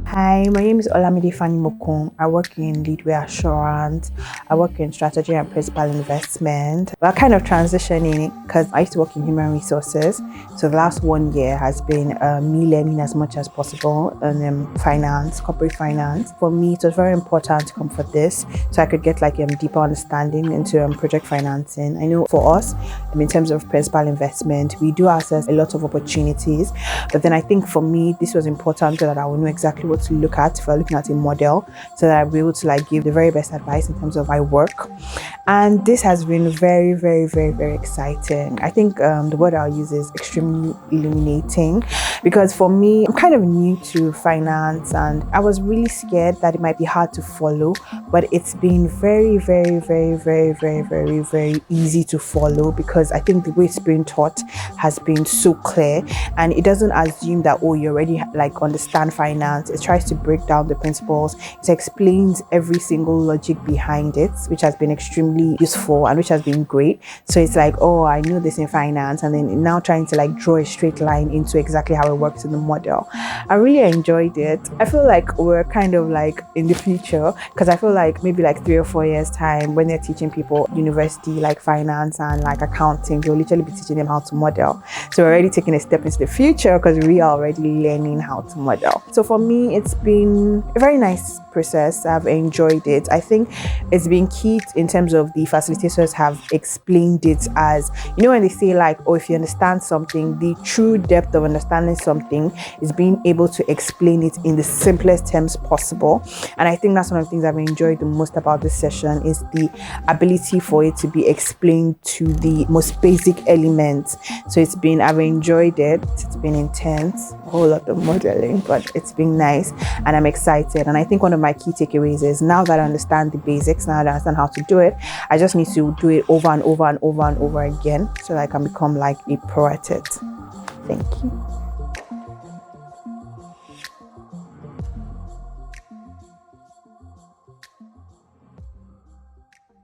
Hi, my name is Olamide Mokun. I work in Leadway Assurance. I work in strategy and principal investment. We're kind of transitioning because I used to work in human resources. So the last 1 year has been me learning as much as possible in finance, corporate finance. For me, it was very important to come for this so I could get like a deeper understanding into project financing. I know for us, in terms of principal investment, we do access a lot of opportunities. But then I think for me, this was important so that I would know exactly what to look at if we're looking at a model, so that I'll be able to like give the very best advice in terms of my work. And this has been very, very, very, very exciting. I think the word I'll use is extremely illuminating, because for me, I'm kind of new to finance and I was really scared that it might be hard to follow, but it's been very, very, very, very, very, very, very easy to follow, because I think the way it's been taught has been so clear, and it doesn't assume that, oh, you already like understand finance. It tries to break down the principles. It explains every single logic behind it, which has been extremely useful and which has been great. So it's like, oh, I know this in finance, and then now trying to like draw a straight line into exactly how it works in the model. I really enjoyed it. I feel like we're kind of like in the future, because I feel like maybe like 3 or 4 years time, when they're teaching people university like finance and like accounting, they'll literally be teaching them how to model. So we're already taking a step into the future because we are already learning how to model. So for me, it's been a very nice process. I've enjoyed it. I think it's been key in terms of the facilitators have explained it as, you know, when they say like, oh, if you understand something, the true depth of understanding something is being able to explain it in the simplest terms possible. And I think that's one of the things I've enjoyed the most about this session, is the ability for it to be explained to the most basic elements. So I've enjoyed it. It's been intense, a whole lot of modeling, but it's been nice and I'm excited. And I think one of my key takeaways is, now that I understand the basics, now that I understand how to do it, I just need to do it over and over and over and over again so that I can become like a pro at it. Thank you.